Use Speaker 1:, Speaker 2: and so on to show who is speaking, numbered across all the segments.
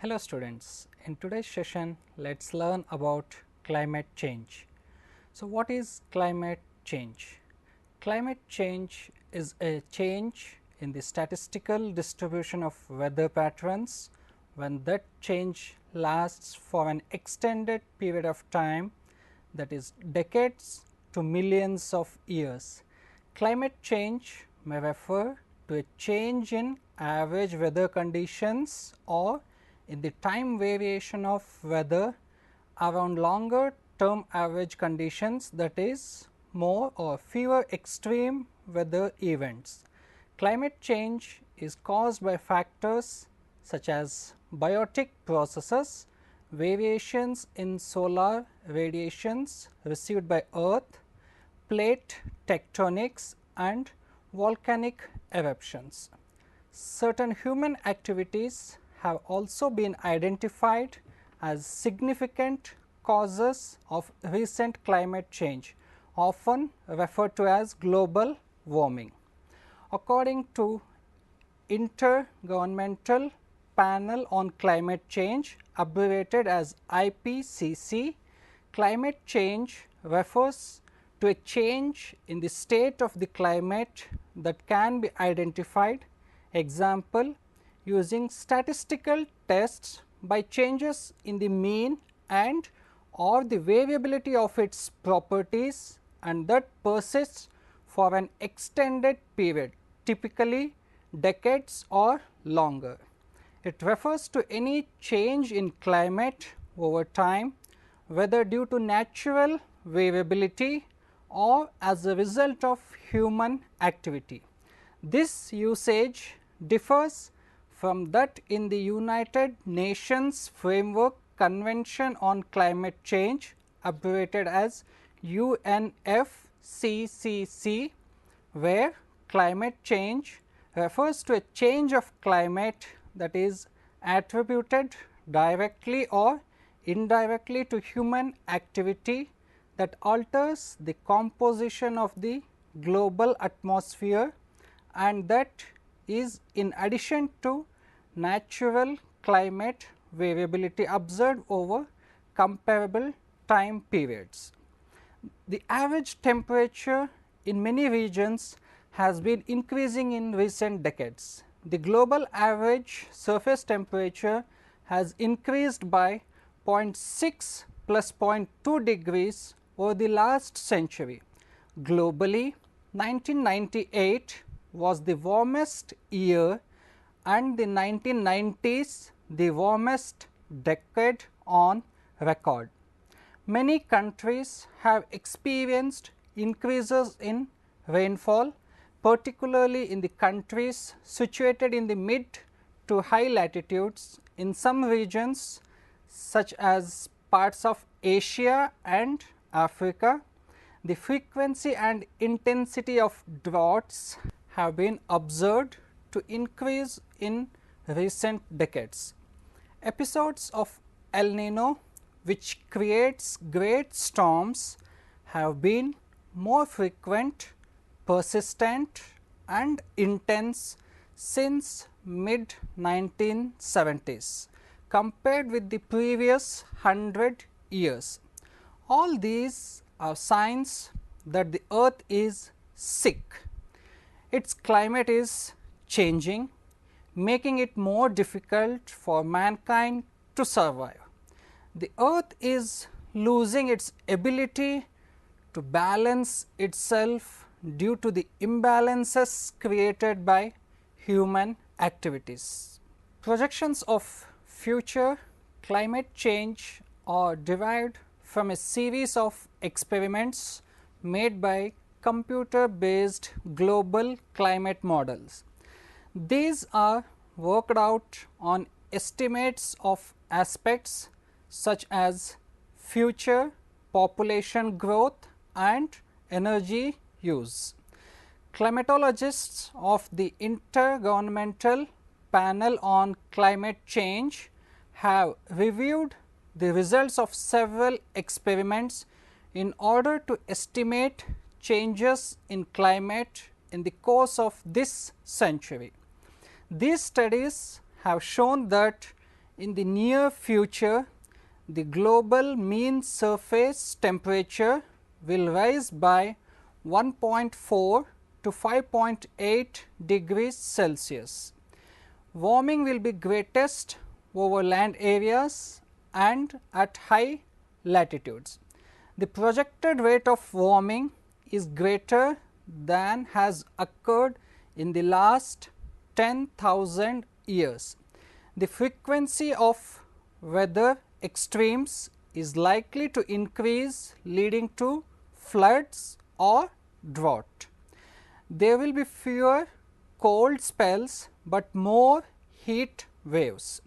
Speaker 1: Hello students, in today's session let us learn about climate change. So, what is climate change? Climate change is a change in the statistical distribution of weather patterns when that change lasts for an extended period of time, that is decades to millions of years. Climate change may refer to a change in average weather conditions or in the time variation of weather around longer term average conditions, that is more or fewer extreme weather events. Climate change is caused by factors such as biotic processes, variations in solar radiations received by earth, plate tectonics and volcanic eruptions. Certain human activities have also been identified as significant causes of recent climate change, often referred to as global warming. According to Intergovernmental Panel on Climate Change, abbreviated as IPCC, climate change refers to a change in the state of the climate that can be identified, example, using statistical tests by changes in the mean and or the variability of its properties, and that persists for an extended period, typically decades or longer. It refers to any change in climate over time, whether due to natural variability or as a result of human activity. This usage differs from that in the United Nations Framework Convention on Climate Change, abbreviated as UNFCCC, where climate change refers to a change of climate that is attributed directly or indirectly to human activity that alters the composition of the global atmosphere, and that is in addition to natural climate variability observed over comparable time periods. The average temperature in many regions has been increasing in recent decades. The global average surface temperature has increased by 0.6 plus 0.2 degrees over the last century. Globally, 1998 was the warmest year and the 1990s the warmest decade on record. Many countries have experienced increases in rainfall, particularly in the countries situated in the mid to high latitudes. In some regions such as parts of Asia and Africa, the frequency and intensity of droughts have been observed to increase in recent decades. Episodes of El Nino, which creates great storms, have been more frequent, persistent and intense since mid 1970s compared with the previous 100 years. All these are signs that the earth is sick. Its climate is changing, making it more difficult for mankind to survive. The earth is losing its ability to balance itself due to the imbalances created by human activities. Projections of future climate change are derived from a series of experiments made by computer based global climate models. These are worked out on estimates of aspects such as future population growth and energy use. Climatologists of the Intergovernmental Panel on Climate Change have reviewed the results of several experiments in order to estimate changes in climate in the course of this century. These studies have shown that in the near future, the global mean surface temperature will rise by 1.4 to 5.8 degrees Celsius. Warming will be greatest over land areas and at high latitudes. The projected rate of warming is greater than has occurred in the last 10,000 years. The frequency of weather extremes is likely to increase, leading to floods or drought. There will be fewer cold spells, but more heat waves.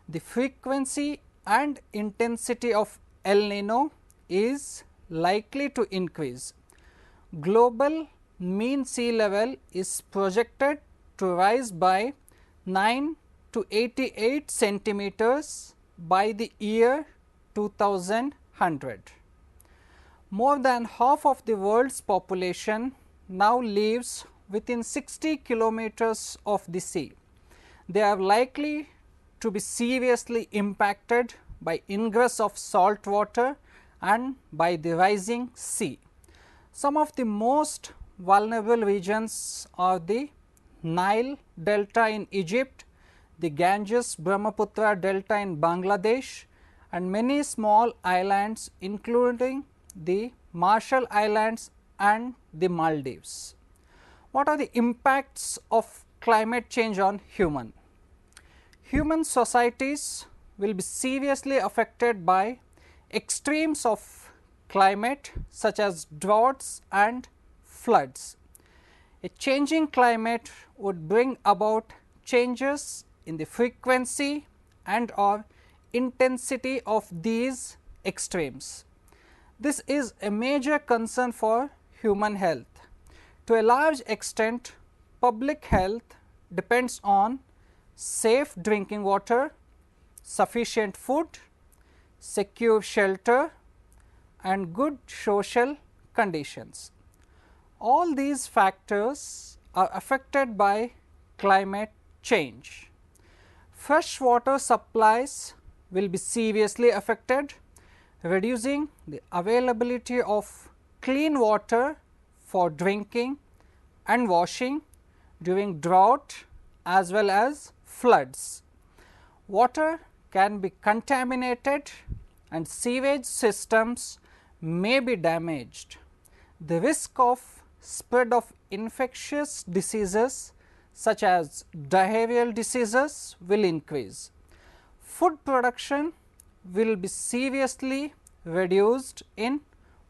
Speaker 1: The frequency and intensity of El Nino is likely to increase. Global mean sea level is projected to rise by 9 to 88 centimeters by the year 2100. More than half of the world's population now lives within 60 kilometers of the sea. They are likely to be seriously impacted by ingress of salt water and by the rising sea. Some of the most vulnerable regions are the Nile Delta in Egypt, the Ganges Brahmaputra Delta in Bangladesh, and many small islands including the Marshall Islands and the Maldives. What are the impacts of climate change on human? Human societies will be seriously affected by extremes of climate such as droughts and floods. A changing climate would bring about changes in the frequency and or intensity of these extremes. This is a major concern for human health. To a large extent, public health depends on safe drinking water, sufficient food, secure shelter and good social conditions. All these factors are affected by climate change. Fresh water supplies will be seriously affected, reducing the availability of clean water for drinking and washing during drought as well as floods. Water can be contaminated and sewage systems may be damaged. The risk of spread of infectious diseases such as diarrheal diseases will increase. Food production will be seriously reduced in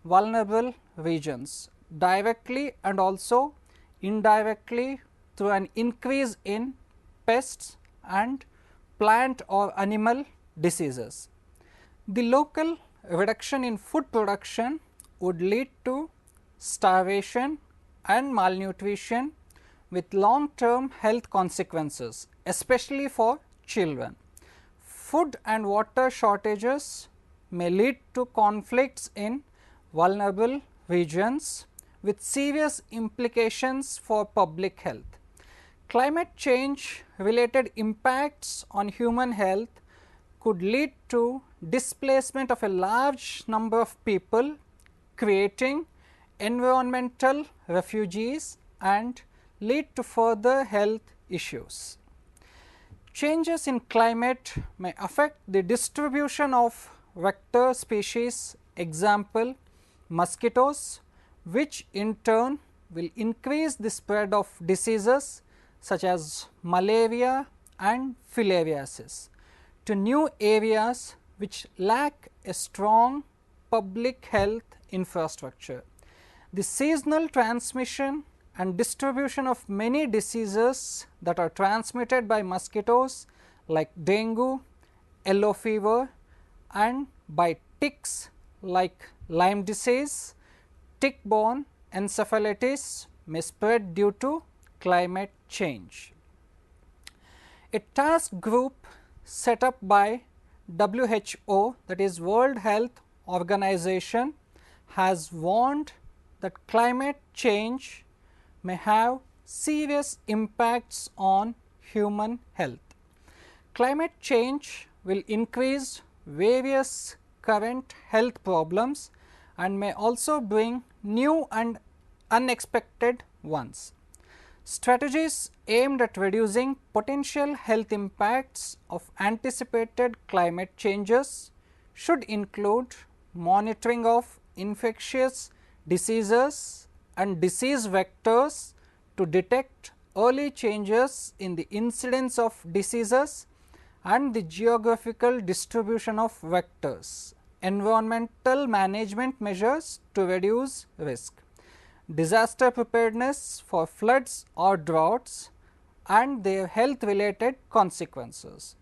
Speaker 1: vulnerable regions directly and also indirectly through an increase in pests and plant or animal diseases. The local reduction in food production would lead to starvation and malnutrition with long term health consequences, especially for children. Food and water shortages may lead to conflicts in vulnerable regions with serious implications for public health. Climate change related impacts on human health could lead to displacement of a large number of people, creating environmental refugees and lead to further health issues. Changes in climate may affect the distribution of vector species, example mosquitoes, which in turn will increase the spread of diseases such as malaria and filariasis to new areas which lack a strong public health infrastructure. The seasonal transmission and distribution of many diseases that are transmitted by mosquitoes like dengue, yellow fever and by ticks like Lyme disease, tick-borne encephalitis may spread due to climate change. A task group set up by WHO, that is World Health Organization, has warned that climate change may have serious impacts on human health. Climate change will increase various current health problems and may also bring new and unexpected ones. Strategies aimed at reducing potential health impacts of anticipated climate changes should include monitoring of infectious diseases and disease vectors to detect early changes in the incidence of diseases and the geographical distribution of vectors, environmental management measures to reduce risk, disaster preparedness for floods or droughts and their health related consequences.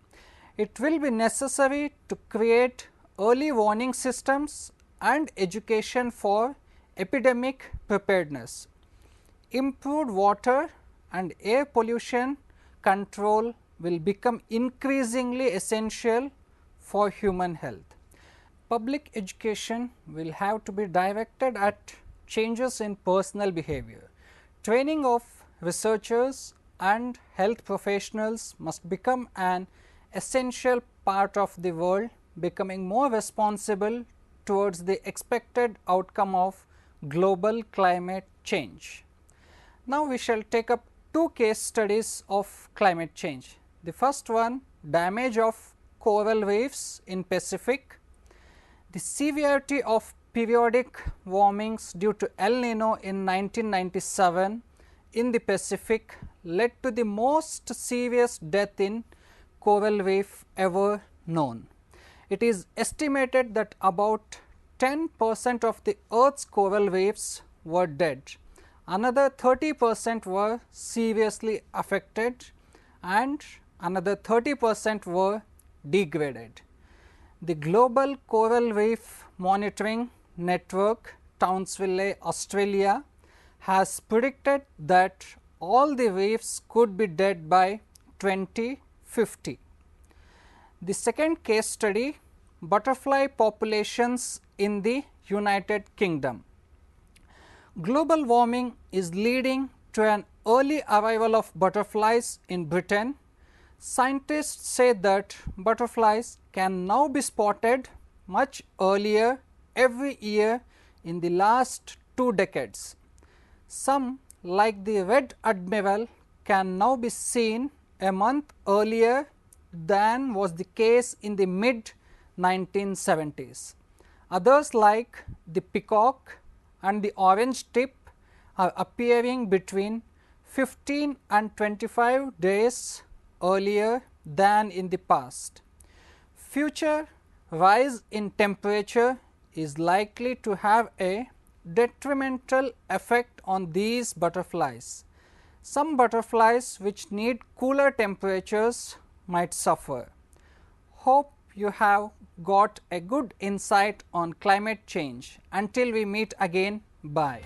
Speaker 1: It will be necessary to create early warning systems and education for epidemic preparedness. Improved water and air pollution control will become increasingly essential for human health. Public education will have to be directed at changes in personal behavior. Training of researchers and health professionals must become an essential part of the world, becoming more responsible towards the expected outcome of global climate change. Now, we shall take up two case studies of climate change. The first one, damage of coral reefs in Pacific. The severity of periodic warmings due to El Nino in 1997 in the Pacific led to the most serious death in coral reef ever known. It is estimated that about 10% of the Earth's coral reefs were dead. Another 30% were seriously affected and another 30% were degraded. The Global Coral Reef Monitoring Network, Townsville, Australia, has predicted that all the reefs could be dead by 2050. The second case study, butterfly populations in the United Kingdom. Global warming is leading to an early arrival of butterflies in Britain. Scientists say that butterflies can now be spotted much earlier every year in the last 2 decades. Some, like the red admiral, can now be seen a month earlier than was the case in the mid 1970s. Others, like the peacock and the orange tip, are appearing between 15 and 25 days earlier than in the past. Future rise in temperature is likely to have a detrimental effect on these butterflies. Some butterflies which need cooler temperatures might suffer. Hope you have got a good insight on climate change. Until we meet again, bye.